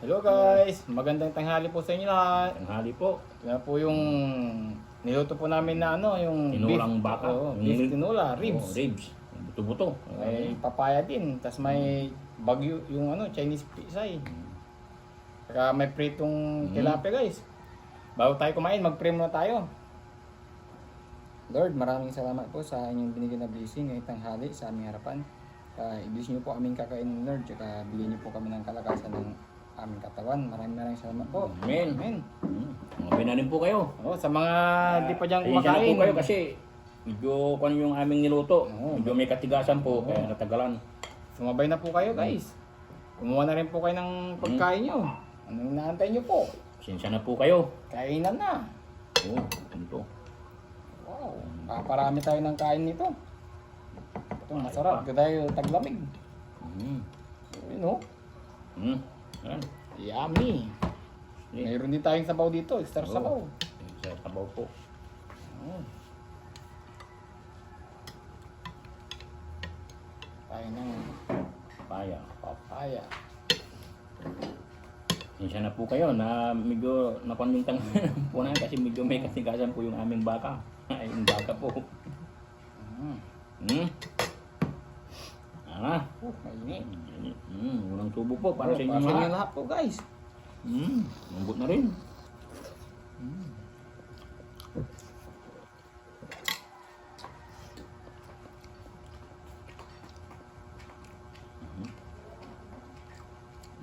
Hello guys, magandang tanghali po sa inyo lahat. Tanghali po. Yan po yung niluto po namin na yung Tinulang beef. baka. Oo, Yung beef tinula, ribs. Oh, ribs. Buto-buto. May papaya din, tas may bagyo yung Chinese pisay. Saka may pritong tilapia guys. Bago tayo kumain, mag-pray muna tayo. Lord, maraming salamat po sa inyong binigyan na blessing ngayong tanghali sa aming harapan. I-bless niyo po aming kakainin, Lord, saka bigyan niyo po kami ng kalakasan ng aming katawan. Maraming salamat po. Amen. Amen. Okay na rin po kayo. Oh, sa mga di pa dyan Pasensya na kumakain. po kayo kasi medyo kung yung aming niluto. Oo. Medyo may katigasan po kaya natagalan. Sumabay na po kayo guys. Kumuha na rin po kayo ng pagkain nyo. Anong inaantay nyo po? Pasensya na po kayo. Kainan na. Oo, ganito. Wow. Paparami tayo ng kain nito. Ito masarap. Ito tayo taglamig. Mm. Yun o. Yan. Yummy. Mayroon din tayong sabaw dito. Extra Oo. sabaw. Sa tabaw po. Oh. Tayo ng Papaya. papaya. Pasensya na po kayo na medyo napanlintang po na kasi medyo may katigasan po yung aming baka. Ay, yung baka po. Mm. Mainit. Unang tubo po para sa inyo Para sa inyo lahat. lahat po guys. Lambot na rin.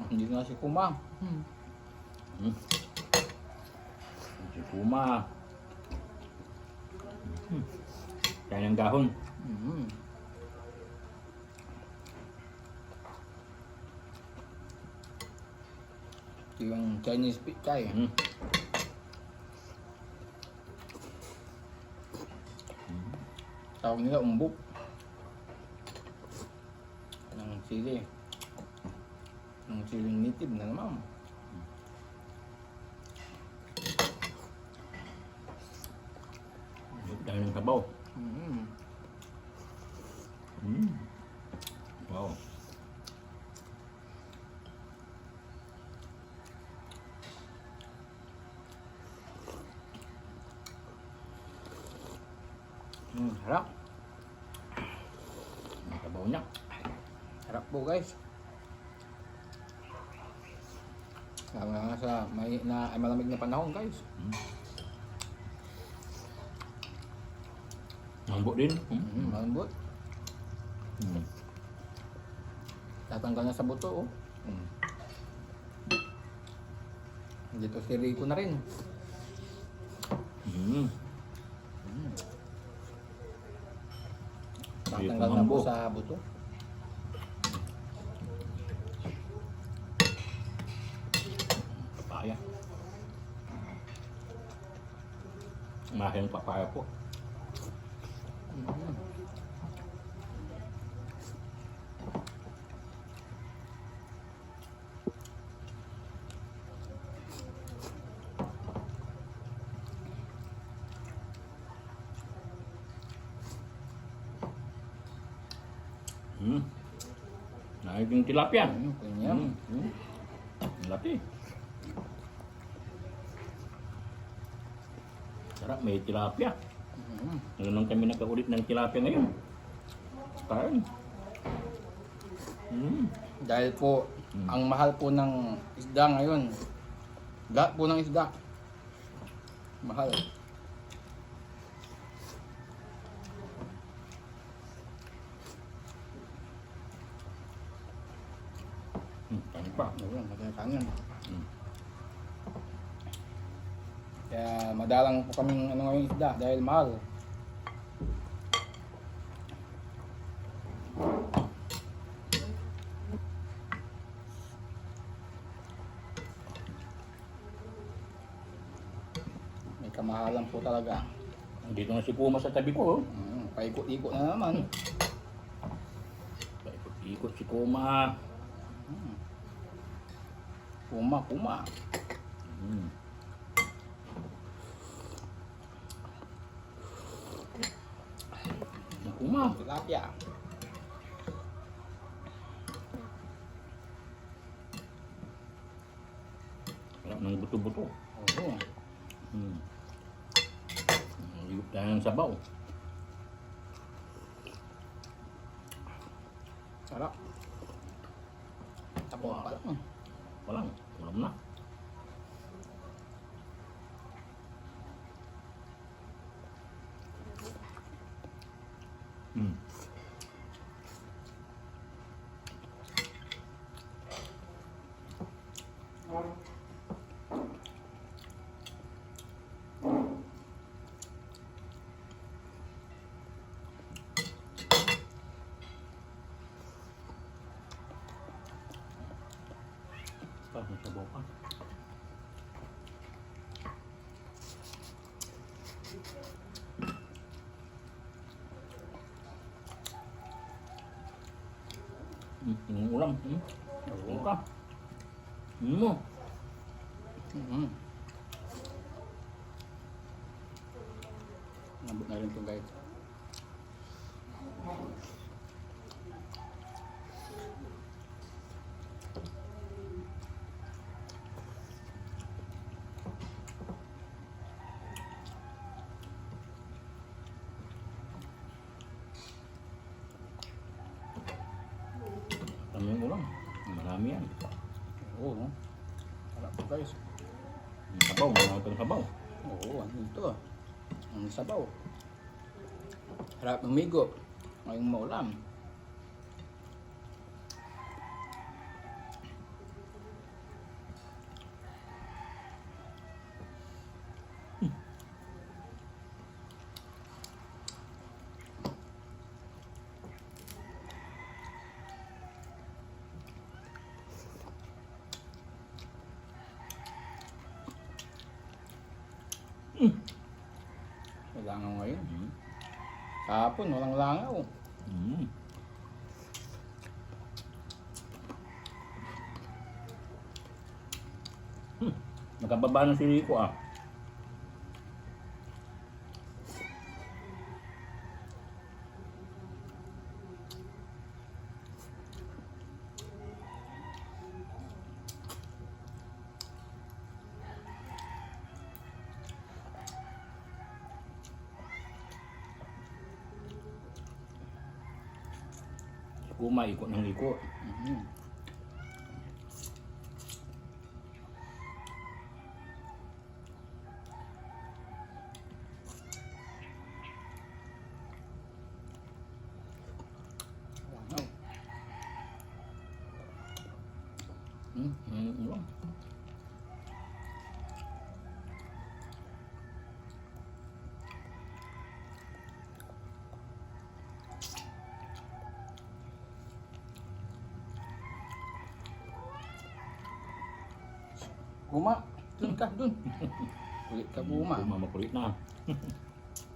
Hindi nga si Kuma. Si Kuma. Kaya ng dahon. Ito yung Chinese pichay. Tawag nila umbok. Ng sili. Ng siling native na naman. Dahil ng sabaw. Mm. Wow. Harap. Ang sabaw niya. Harap po guys. Lalo nga sa malamig na panahon guys. Lambot din. Malambot. Tatanggal na sa buto oh. Dito si Rico na rin. Tatanggal na po sa buto. Papaya. Mahal papaya po. Naging tilapia. Kanyang. Laki. Sarap, may tilapia. Ngayon kami nakaulit ng tilapia ngayon. Kain. Dahil po, ang mahal po ng isda ngayon. Lahat po ng isda. Mahal. Kain pa. Ayun, magkakanin. Kaya madalang po kaming ngayon isda dahil mahal. May kamahalan po talaga. Dito na si Kuma sa tabi ko. Paikot-ikot na naman. Ikot si Kuma. Kuma. Kuma. Tilapia. ng buto-buto. Oo. Higop tayo ng sabaw. Sarap. Tapo pa lang. Walang, ulam na. May sabaw pa. Yung ulam. Oo ka. Mo. Nabot na rin ito guys. Kami yung ulam. Marami yan. Oo. No? Sarap po guys. Yung sabaw, marami pang sabaw. Oo, ano ito? Ang sabaw. Harap ng migo. Ngayong maulam. Langaw ngayon. Kahapon, walang langaw. Nakababa na si Rico ah. Kuma, ikot ng ikot. Langaw. Ulam. Guma, dun ka, dun. Kulit ka guma. Kuma makulit na.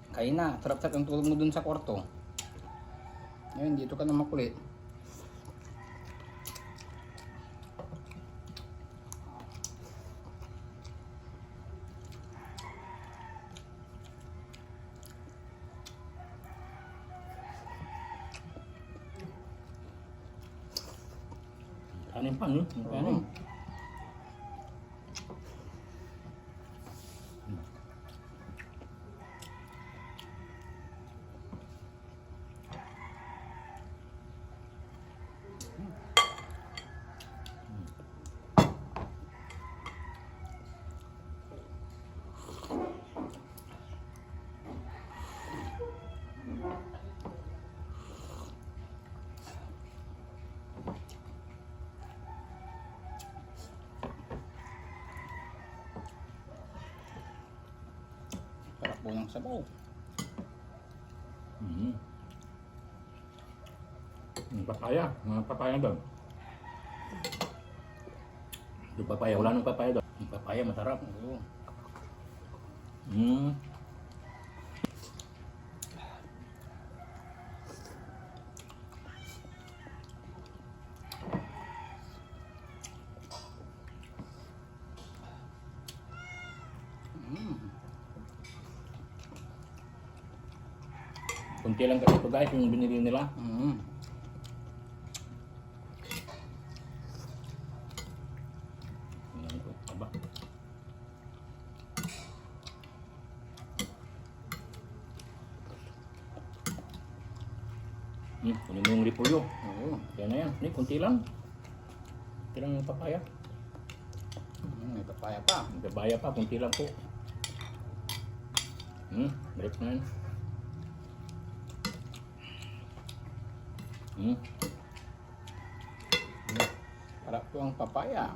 Kain na, sarap-sarap ang tulog mo dun sa kwarto. Ngayon, dito ka na makulit. Kanin pa, no? Kanin. Sarap po ng sabaw. Yung papaya. Mga papaya doon. Yung papaya. Wala nang papaya doon. Yung papaya masarap. Oo. Kunti lang kasi ito guys yung binili nila. Ayan ito. Aba. Kunin mo yung repolyo. Oo. Yan na yan. Hindi, kunti lang. Kunti lang yung papaya. May papaya pa. Yung papaya pa, kunti lang po. Grip na yan. Sarap po ang papaya.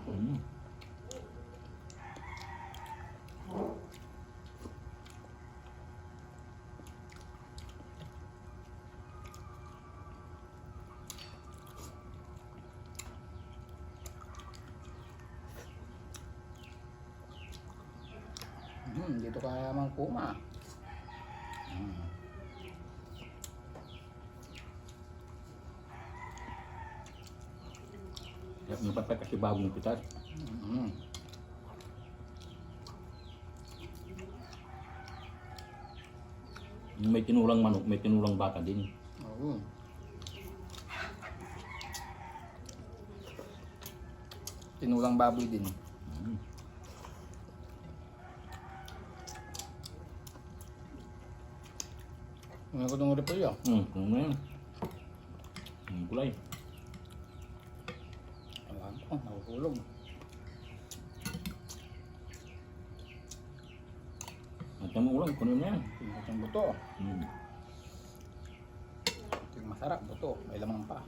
Dito kaya mang kuma. Yung papaya kasi bagong pitas. May tinulang manok, may tinulang baka din. Oo. Tinulang baboy din. Ano ko itong repolyo? Kung na yan. Gulay. Alam ko, nakukulog. At ang ulam, kunin na yan. Tingnan yung buto. Ito yung masarap, buto. May lamang pa.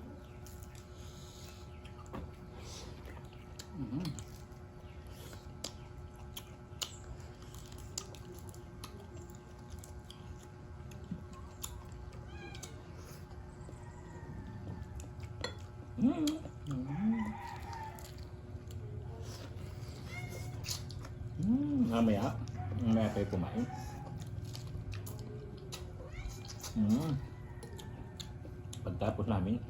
Mamaya kayo kumain. Pagtapos namin,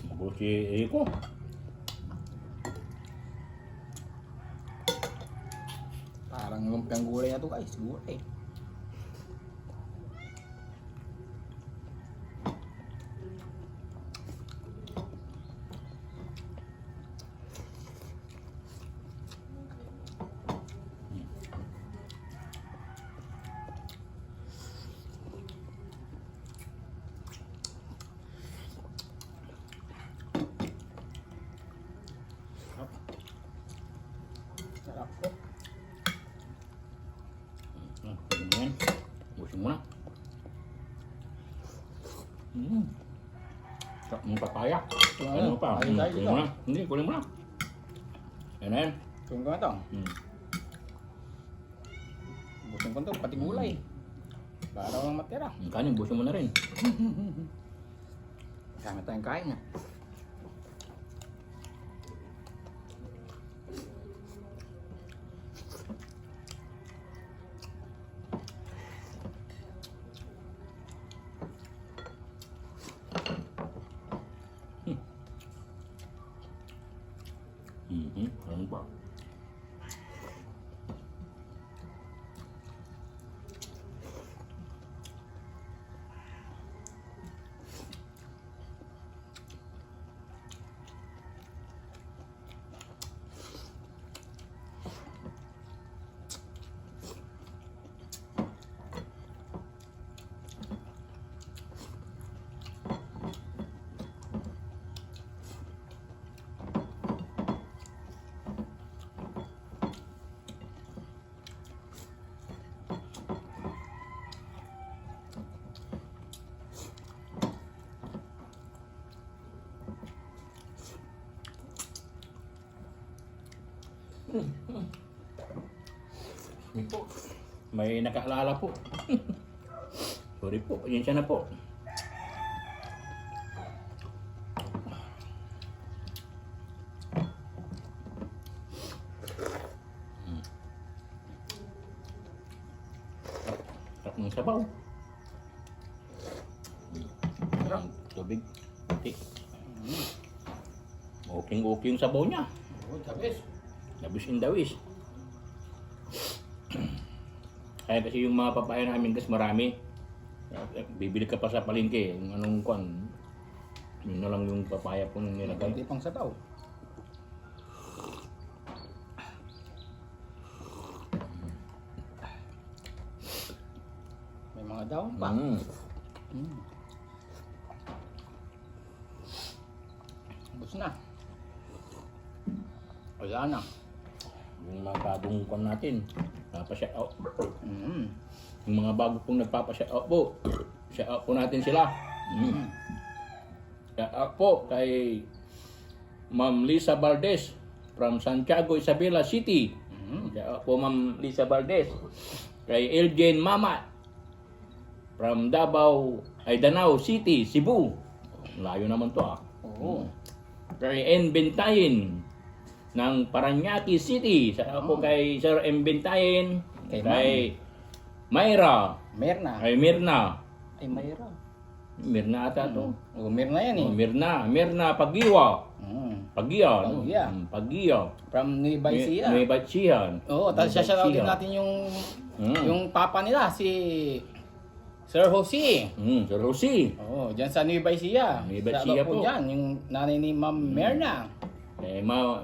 magulo si Rico. Parang lumpiang gulay na to guys, gulay. Sarap po. Ayan. Busin mo na. Sarap ng papaya. Ano pa? Ayun tayo Kunin dito. mo na. Hindi, kunin mo na. Ayan na yan. Tuwing ko na ito. Busin ko ito, pati gulay. Para walang matira. Ang kanin, busin mo na rin. Kami tayong kain na. Ano pa? Po. May nakaalala po. Sorry po, pasensya na po. Sarap ng sabaw. Tubig. Puti. Okay yung sabaw niya. Oo, tabis. Labis in the wish. Kaya kasi yung mga papaya namin kasi marami. Bibili ka pa sa palengke, yung anong kwan. Yun na lang yung papaya po nung nilagay. Hindi pang sabaw. Mga daw pa. Mm. Ubus na. Wala na. Yung mga bagong kwan natin, nagpapa-shout out. Mm. Yung mga bago pong nagpapa-shout out po, shout out po natin sila. Shout out po kay Ma'am Lisa Valdez from Santiago, Isabela City. Shout out po Ma'am Lisa Valdez. Kay Elgin Mamat from Danau City, Cebu. Layo naman to ah. Oo. Kay N. Bentayin ng Paranaque City. Sa ako kay Sir M. Bentayin. Kay Kay Mayra. Merna. Kay Mirna. Ay, Mayra. Mirna ata to. Oh, Mirna yan eh. Oh, Mirna Pagiwa. Pagia. no? Pagia. Pagia. From Nueva Ecija. Nueva Ecija. Oo, tapos shoutout din natin yung papa nila, si Sir Jose. Sir Rosie. Oo, dyan sa Nueva Ecija. Nueva Sa Ecija po po. dyan, yung nanay ni Ma'am Merna.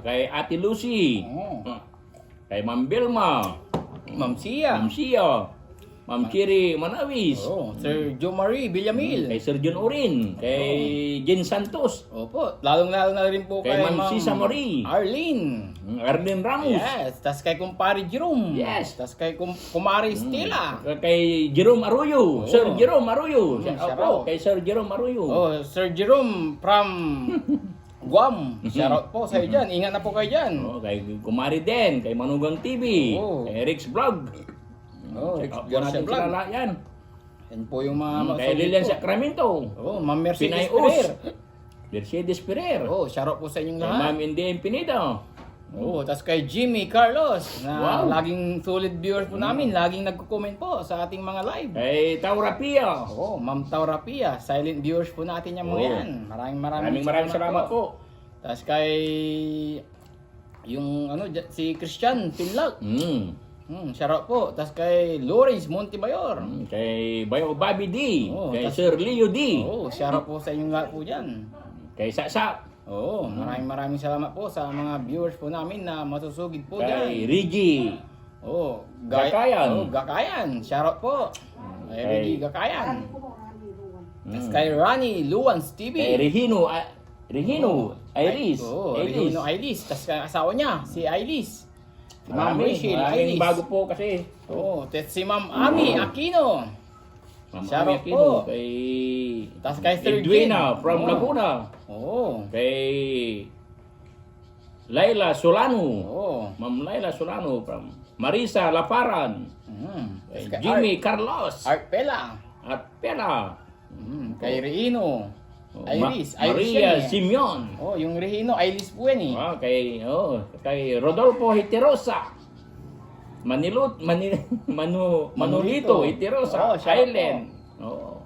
Kay Ate Lucy. Oo. Kay Ma'am Belma. Ma'am Sia. Ma'am Sia. Ma'am Chiri Manawis. Oo, Sir Joe Marie Villamil. Kay Sir John Orin. Kay Jen Santos. Opo, lalong-lalo na rin po Kay kay Ma'am Sisa Marie. Arlene. Arden Ramos. Yes, tas kay kumpare Jerome. Yes. Tas kay kumare Stella. Kay Jerome Arroyo. Oo. Sir Jerome Arroyo. Shout Opo, out. kay Sir Jerome Arroyo. Oh, Sir Jerome from Guam. Shoutout po sa iyo dyan. Ingat na po kayo dyan. Oh, kay Kumari din. Kay Manugang TV. Oo. Kay Rix Vlog. Oh, Check out po Garcia natin Vlog. sila lahat yan. Yan po yung mga Kay Lilian Sacramento. Oh, Ma'am Mercedes Pinay Us. Pereira. Mercedes Ferrer. Oh, shoutout po sa inyong Kay lahat. Ma'am India Pineda. Oh, tas kay Jimmy Carlos na Wow. laging solid viewers po namin, laging nagko-comment po sa ating mga live. Kay Taura Pia. Oh, Ma'am Taura Pia, silent viewers po natin yung mga Oo. yan. Maraming Maraming salamat po. Tas kay yung si Christian Pinlag. Shoutout po. Tas kay Lawrence Montebayor. Kay Bayo Bobby D. Oo, Kay tas- Sir Leo D. Oh, shoutout po sa inyong lahat po diyan. Kay Saksak. Oo, maraming salamat po sa mga viewers po namin na masusugid po Kay diyan. Reggie. Oh, Gakayan. Oh, Gakayan. Shoutout po. Kay Kay- Reggie Gakayan. Tas kay Ronnie Luans TV. Kay Regino. Iris. Oo, Iris. Regino Iris. Tas kay asawa niya, si Iris. Si Ma'am Rachel Maraming Iris. bago po kasi. Oo, tas si Ma'am Ami Aquino. Ma'am Shout Ami out Aquino. po. Kay Tas kay Sir Edwina Jin. from Oo. Laguna. Oo. Kay Laila Solano. Oo. Ma'am Laila Solano from Marisa Laparan. Tas Kay kay Jimmy Carlos. Art Pela. At Pela. Kay Reino. Iris. Iris Maria yan eh. Simeon. Oh, yung Regino, Iris po yan eh. Kay Rodolfo Hiterosa. Manolito Oh, Hiterosa. siya Island. Oo.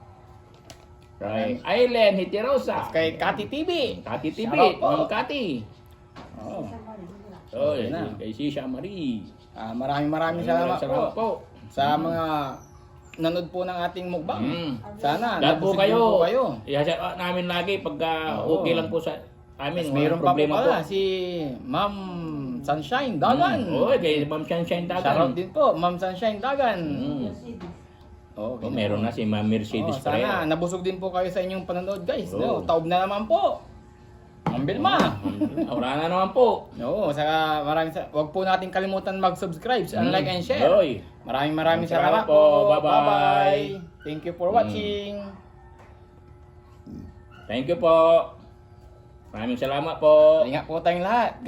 Kay Island Hiterosa. Kay Kati TV. Kati TV. Shout out po. Ma'am Kati. Oh. Oh, na. kay Sisha Marie. Maraming salamat Salamat po sa mga nanood po ng ating mukbang. Sana Lahat po nabusog din po kayo. i-shout out namin lagi pagka Oo. okay lang po sa amin. Tapos Walang mayroon pa po problema pala si Ma'am Sunshine Dagan. Oo, kay Ma'am Sunshine Shoutout Dagan. din po, Ma'am Sunshine Dagan. Oh, meron na si Ma'am Mercedes sana Pereira. nabusog din po kayo sa inyong panonood guys. Oo. Taob na naman po. Ma'am Vilma. Wala na naman po. Oo, saka wag po natin kalimutan mag-subscribe, like and share. Oy. Maraming Salamat salamat po. po. Bye-bye. Thank you for watching. Thank you po. Maraming salamat po. Ingat po tayong lahat.